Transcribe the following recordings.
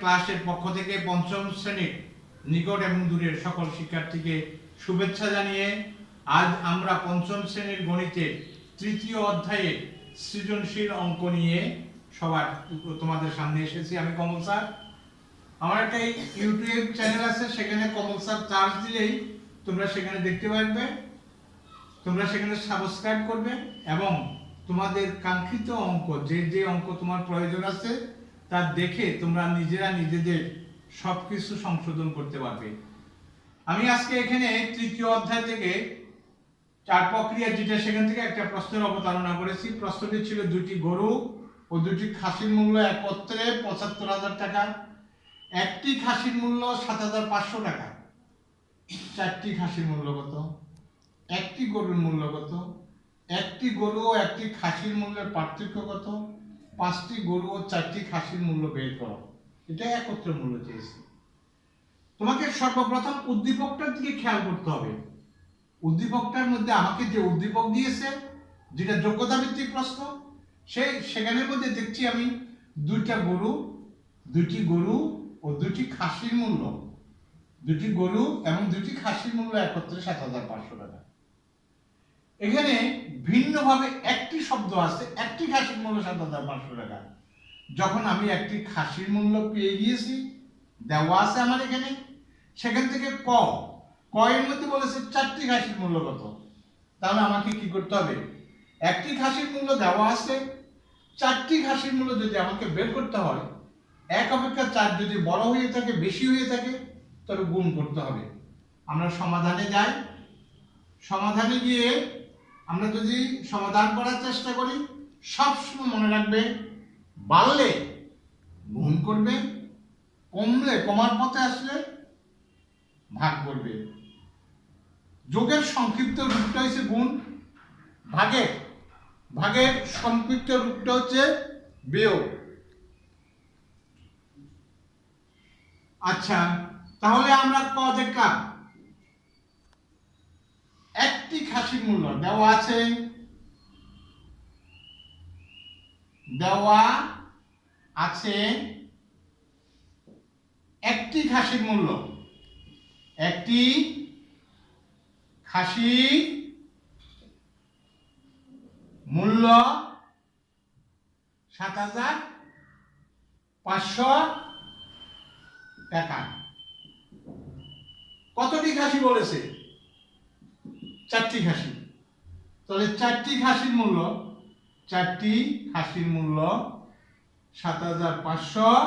ক্লাসের পক্ষ থেকে পঞ্চম শ্রেণীর নিকট এবং দূরের সকল শিক্ষার্থীকে শুভেচ্ছা জানিয়ে আজ আমরা পঞ্চম শ্রেণীর গণিতের তৃতীয় অধ্যায়ের সৃজনশীল অঙ্ক নিয়ে সবার তোমাদের সামনে এসেছি। আমি কমল স্যার। আমার একটা ইউটিউব চ্যানেল আছে, সেখানে কমল স্যার চার্জ দিলেই তোমরা সেখানে দেখতে পারবে। তোমরা সেখানে সাবস্ক্রাইব করবে এবং তোমাদের কাঙ্ক্ষিত অঙ্ক, যে অঙ্ক তোমার প্রয়োজন আছে তা দেখে তোমরা নিজেরা নিজেদের সবকিছু সংশোধন করতে পারবে। আমি আজকে এখানে তৃতীয় অধ্যায় থেকে চার প্রক্রিয়া যেটা, সেখান থেকে একটা প্রশ্নের অবতারণা করেছি। প্রশ্নটি ছিল দুটি গরু ও দুটি খাসির মূল্য একত্রে ৭৫,০০০ টাকা, একটি খাসির মূল্য ৭,৫০০ টাকা। চারটি খাসির মূল্য কত? একটি গরুর মূল্য কত? একটি গরু ও একটি খাসির মূল্যের পার্থক্য কত? ৫টি গরু ও ৪টি খাসির মূল্য বের করো। এটা একত্রে মূল্য চেয়েছি। তোমাকে সর্বপ্রথম উদ্দীপকটার দিকে খেয়াল করতে হবে। উদ্দীপকটার মধ্যে আমাকে যে উদ্দীপক দিয়েছে, যেটা যোগ্যতা ভিত্তিক প্রশ্ন, সেখানের মধ্যে দেখছি আমি দুটি গরু ও দুটি খাসির মূল্য, দুটি গরু এবং দুটি খাসির মূল্য একত্রে ৭,৫০০ টাকা। এখানে ভিন্নভাবে একটি শব্দ আছে, একটি খাসির মূল্য ৭,৫০০ টাকা। যখন আমি একটি খাসির মূল্য পেয়ে গিয়েছি, দেওয়া আছে আমার এখানে, সেখান থেকে ক এর মধ্যে বলেছে ৪টি খাসির মূল্য কত। তাহলে আমাকে কি করতে হবে? একটি খাসির মূল্য দেওয়া আছে, ৪টি খাসির মূল্য যদি আমাকে বের করতে হয়, এক অপেক্ষা ৪ যদি বড় হয়ে থাকে, বেশি হয়ে থাকে, তবে গুণ করতে হবে। আমরা সমাধানে যাই। সমাধানে গিয়ে আমরা যদি সমাধান করার চেষ্টা করি, সবসময় মনে রাখবে বাড়লে গুণ করবে, কমলে কমার পথে আসলে ভাগ করবে। যোগের সংক্ষিপ্ত রূপটা হচ্ছে গুণ, ভাগের সংক্ষিপ্ত রূপটা হচ্ছে বিয়োগ। আচ্ছা, তাহলে আমরা ক দেখলাম। একটি খাসির মূল্য দেওয়া আছে, একটি খাসির মূল্য, একটি খাসির মূল্য ৭,৫০০ টাকা। কতটি খাসি বলেছে? ৪টি খাসি। তাহলে ৪টি খাসির মূল্য ৭,৫০০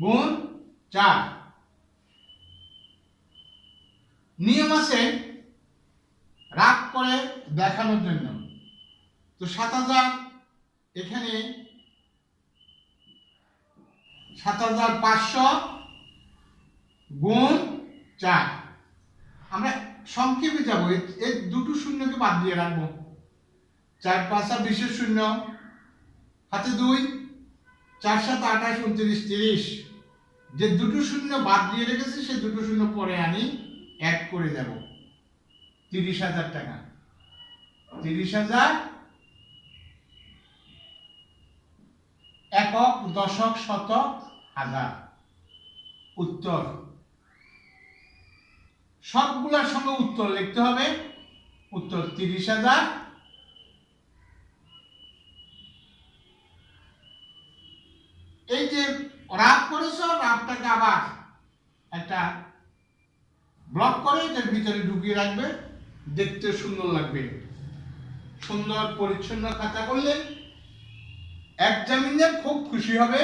গুণ ৪। নিয়ম আছে রাগ করে দেখানোর জন্য। তো ৭,০০০ এখানে ৭,৫০০ গুণ ৪। আমরা সংক্ষেপে যাবো, এই দুটো শূন্যকে বাদ দিয়ে রাখবো। ৪ ৫ ২০ শূন্য, হাতে ২, ৪ ৭ ২৮ ২৯ ৩০। যে দুটো শূন্য বাদ দিয়ে রেখেছি, সে দুটো শূন্য পরে আনি, এক করে যাব। ৩০,০০০ টাকা। ৩০,০০০ একক, দশক, শতক, হাজার। উত্তর সবগুলোর সঙ্গে উত্তর লিখতে হবে। উত্তর ৩০,০০০। এই যে রাফ করেছো, রাফটাকে আবার একটা ব্লক করে এটার ভিতরে ঢুকিয়ে রাখবে, দেখতে সুন্দর লাগবে। সুন্দর পরিচ্ছন্ন খাতা করলে এক্সামিনার খুব খুশি হবে।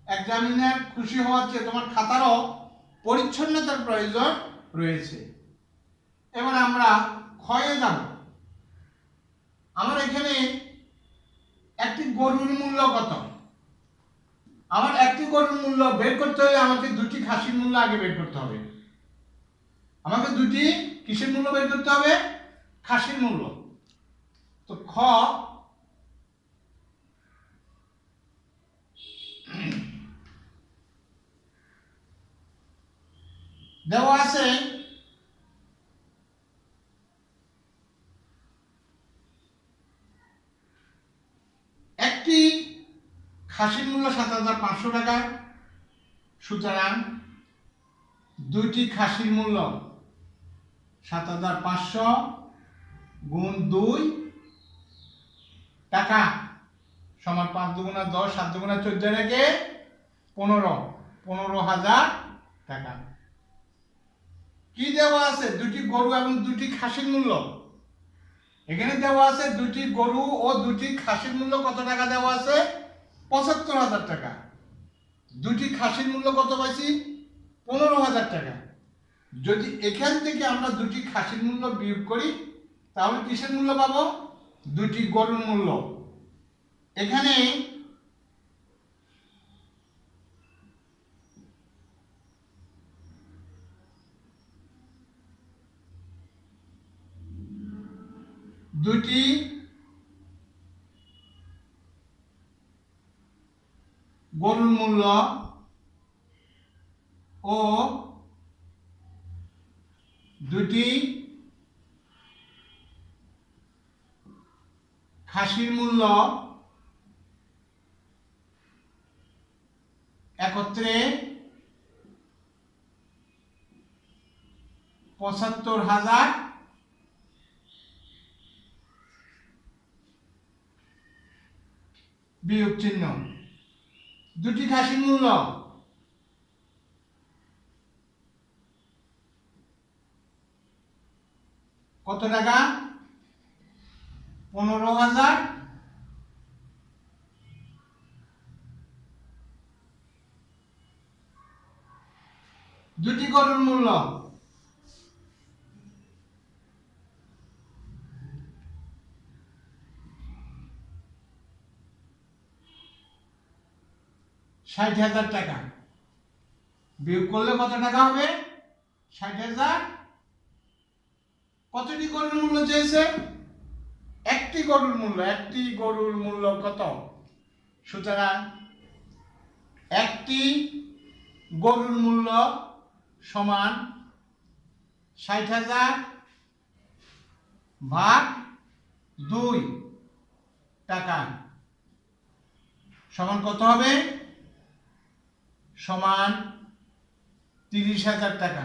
এক্সামিনার খুশি হওয়ার চেয়ে তোমার খাতারও পরিচ্ছন্নতার প্রয়োজন রয়েছে। এবার আমরা ক্ষয়ে যাব। আমার এখানে একটি গরুর মূল্য কত? আমার একটি গরুর মূল্য বের করতে হলে আমাকে দুটি খাসির মূল্য আগে বের করতে হবে। আমাকে দুটি কিসের মূল্য বের করতে হবে? খাসির মূল্য। তো খ দেওয়া আছে একটি খাসির মূল্য ৭,৫০০ টাকা, সুতরাং দুইটি খাসির মূল্য ৭৫০০ গুণ ২ টাকা সমান ৫ দুগুণা ১০, ৭ দুগুণা ১৪ রেখে ১৫,০০০ টাকা। কি দেওয়া আছে? দুটি গরু এবং দুটি খাসির মূল্য। এখানে দেওয়া আছে দুটি গরু ও দুটি খাসির মূল্য কত টাকা দেওয়া আছে? ৭৫,০০০ টাকা। দুটি খাসির মূল্য কত পাইছি? ১৫,০০০ টাকা। যদি এখান থেকে আমরা দুটি খাসির মূল্য বিয়োগ করি তাহলে কিসের মূল্য পাবো? দুটি গরুর মূল্য। এখানে দুটি গরুর মূল্য ও দুটি খাসির মূল্য একত্রে ৭৫,০০০ বিয়োগ চিহ্ন। দুটি খাসির মূল্য কত টাকা? ১৫,০০০। দুটি গরুর মূল্য ৬০,০০০ টাকা। বিয়োগ করলে কত টাকা হবে? ৬০,০০০। কতটি গরুর মূল্য চেয়েছে? একটি গরুর মূল্য। একটি গরুর মূল্য কত? সুতরাং একটি গরুর মূল্য সমান ৬০,০০০ ভাগ ২ টাকা সমান কত হবে? সমান ৩০,০০০ টাকা।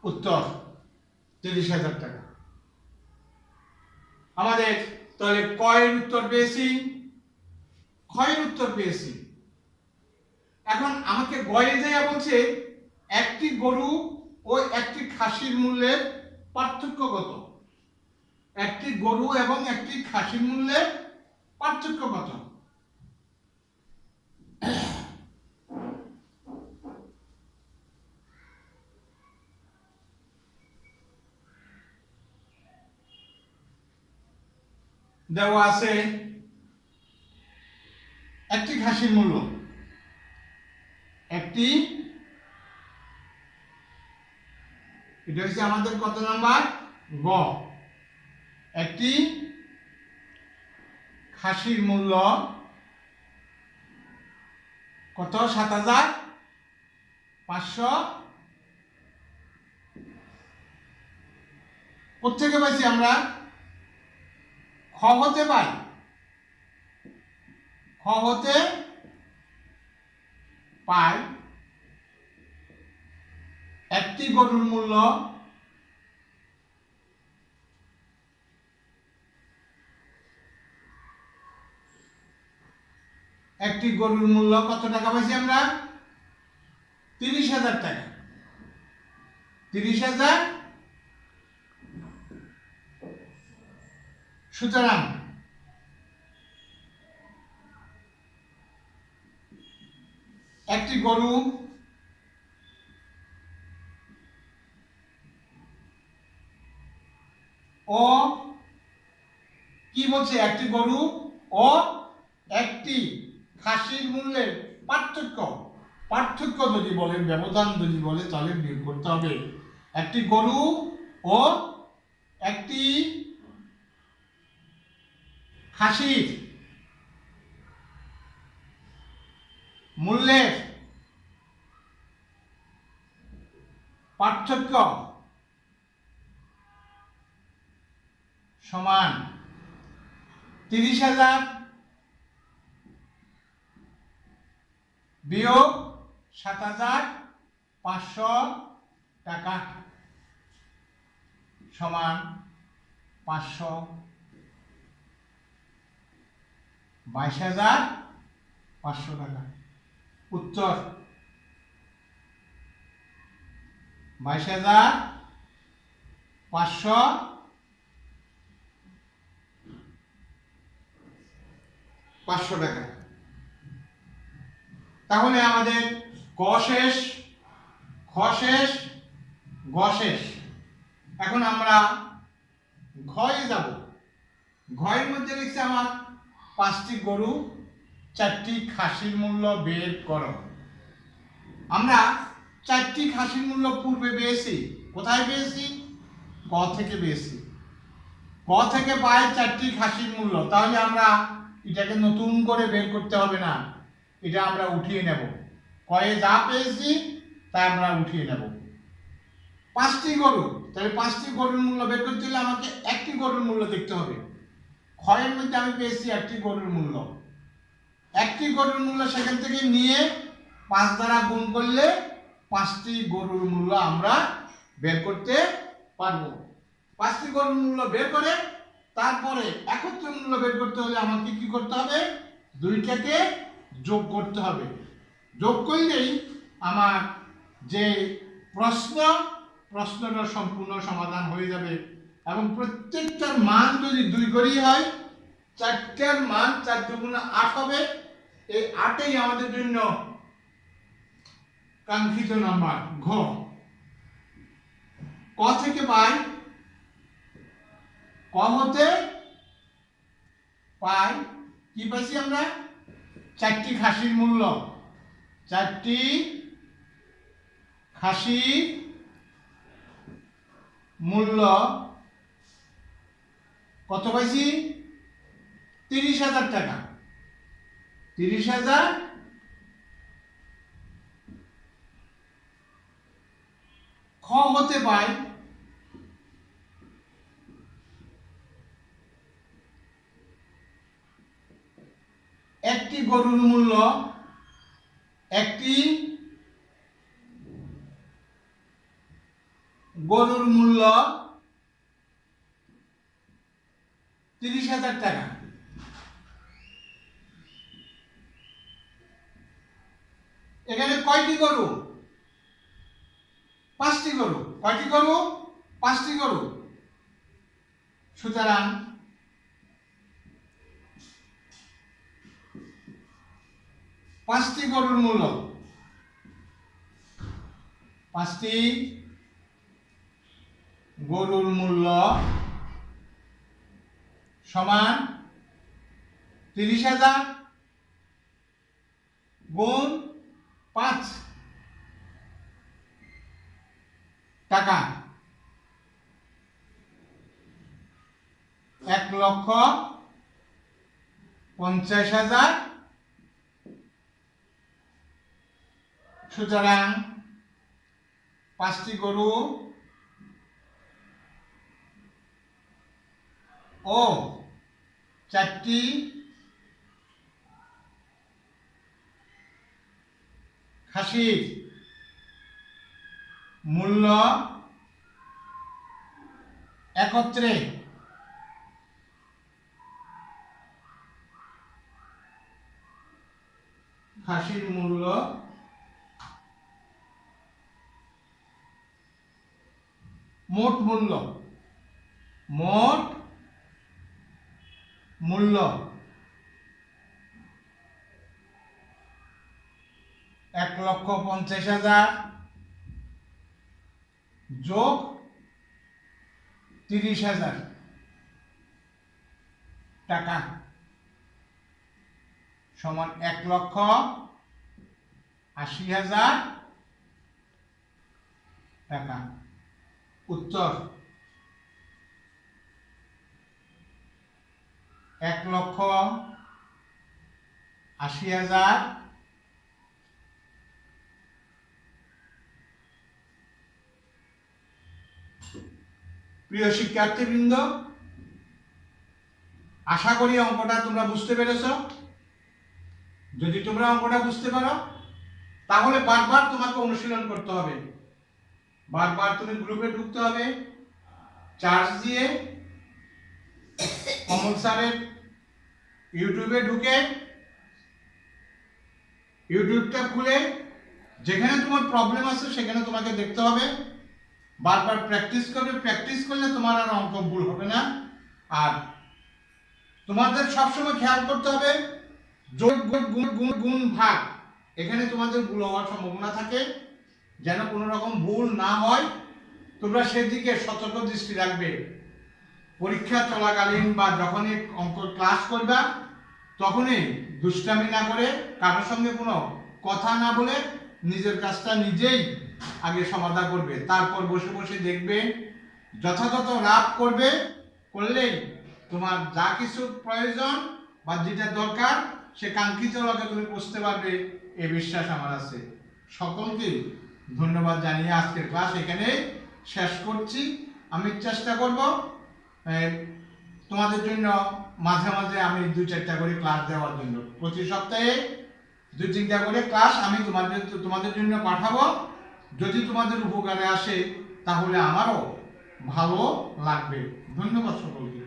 উত্তর ৩০,০০০ টাকা। আমাদের তাহলে কয়ের উত্তর পেয়েছি, ক্ষয়ের উত্তর পেয়েছি। এখন আমাকে গয়ে যাইয়া বলছে একটি গরু ও একটি খাসির মূল্যের পার্থক্য কত? একটি গরু এবং একটি খাসির মূল্যের পার্থক্য কত? দেওয়া আছে একটি খাসির মূল্য, একটি, এটা হচ্ছে আমাদের কত নাম্বার? গ। একটি খাসির মূল্য কত? ৭৫০০। কোথেকে পাইছি আমরা? খ হতে পাই। খ হতে পাই একটি গরুর মূল্য একটি গরুর মূল্য কত টাকা পাইছি আমরা? ৩০,০০০ টাকা। ৩০,০০০। সুতরাং একটি গরু ও কি বলছে? একটি গরু ও একটি খাসির মূল্যের পার্থক্য, পার্থক্য যদি বলে, ব্যবধান যদি বলে তাহলে বিয়োগ করতে হবে। একটি গরু ও একটি খাসির মূল্যের পার্থক্য সমান ৩০,০০০ বিয়োগ ৭,৫০০ টাকা সমান ৫০০ 22,500 টাকা। উত্তর 22,500 টাকা। তাহলে আমাদের ক শেষ, খ শেষ, গ শেষ। এখন আমরা ঘয়ে যাব। ঘয়ের মধ্যে লিখছে আমার 5টি গরু 4টি খাসির মূল্য বের করো। আমরা 4টি খাসির মূল্য পূর্বে পেয়েছি। কোথায় পেয়েছি? ক থেকে পেয়েছি। ক থেকে পাই 4টি খাসির মূল্য। তাহলে আমরা এটাকে নতুন করে বের করতে হবে না, এটা আমরা উঠিয়ে নেব। কয়ে যা পেয়েছি তা আমরা উঠিয়ে নেব। 5টি গরু, তাহলে 5টি গরুর মূল্য বের করতে হলে আমাকে একটি গরুর মূল্য দেখতে হবে। ক্ষয়ের মধ্যে আমি পেয়েছি একটি গরুর মূল্য। একটি গরুর মূল্য সেখান থেকে নিয়ে 5 দ্বারা গুণ করলে 5টি গরুর মূল্য আমরা বের করতে পারবো। 5টি গরুর মূল্য বের করে তারপরে একত্র মূল্য বের করতে হলে আমাকে কি করতে হবে? দুইটাকে যোগ করতে হবে। যোগ করলেই আমার যে প্রশ্নটা সম্পূর্ণ সমাধান হয়ে যাবে। এবং প্রত্যেকটার মান যদি 2 করেই হয়, 4টার মান 4 দুগুণে 8 হবে। এই 8ই আমাদের জন্য কাঙ্ক্ষিত নাম্বার। ঘ। ক থেকে পাই, ক হতে পাই কি পাইছি আমরা? 4টি খাসির মূল্য। 4টি খাসির মূল্য কত পাইছি? 30,000 টাকা। 30,000। খ হতে পাই একটি গরুর মূল্য, একটি গরুর মূল্য 30,000 টাকা। এখানে কয়টি গরু? 5টি গরু। কয়টি গরু? 5টি গরু। সুতরাং 5টি গরুর মূল্য, 5টি গরুর মূল্য সমান 30,000 গুণ 5 টাকা, 1,50,000। সুতরাং 5টি গরু ও 4টি খাসির মূল্য একত্রে খাসির মূল্য মোট মূল্য 1,50,000 যোগ 30,000 টাকা সমান 1,80,000 টাকা। উত্তর 1,80,000। প্রিয় শিক্ষার্থীবৃন্দ, আশা করি অঙ্কটা তোমরা বুঝতে পেরেছ। যদি তোমরা অঙ্কটা বুঝতে পারো তাহলে বারবার তোমাকে অনুশীলন করতে হবে, বারবার তুমি গ্রুপে ঢুকতে হবে, চার্জ দিয়ে কমল স্যারের ইউটিউবে ঢুকে ইউটিউবটা খুলে যেখানে তোমার প্রবলেম আছে সেখানে তোমাকে দেখতে হবে, বারবার প্র্যাকটিস করবে, প্র্যাকটিস করলে তোমার আর অঙ্ক ভুল হবে না। আর তোমাদের সবসময় খেয়াল করতে হবে যোগ গুণ ভাগ, এখানে তোমাদের ভুল হওয়ার সম্ভাবনা থাকে, যেন কোনো রকম ভুল না হয় তোমরা সেদিকে সতর্ক দৃষ্টি রাখবে। পরীক্ষা চলাকালীন বা যখনই অঙ্ক ক্লাস করবা তখনই দুষ্টামি না করে, কারোর সঙ্গে কোনো কথা না বলে নিজের কাজটা নিজেই আগে সমাধান করবে, তারপর বসে বসে দেখবে, যথাযথ লাভ করবে, করলেই তোমার যা কিছু প্রয়োজন বা যেটা দরকার সে কাঙ্ক্ষিত লক্ষ্যে তুমি বুঝতে পারবে, এ বিশ্বাস আমার আছে। সকলকে ধন্যবাদ জানিয়ে আজকের ক্লাস এখানে শেষ করছি। আমি চেষ্টা করব তোমাদের জন্য মাঝে মাঝে আমি 2-4টা করে ক্লাস দেওয়ার জন্য, প্রতি সপ্তাহে 2-3টা করে ক্লাস আমি তোমাদের জন্য পাঠাবো। যদি তোমাদের উপকারে আসে তাহলে আমারও ভালো লাগবে। ধন্যবাদ সকলকে।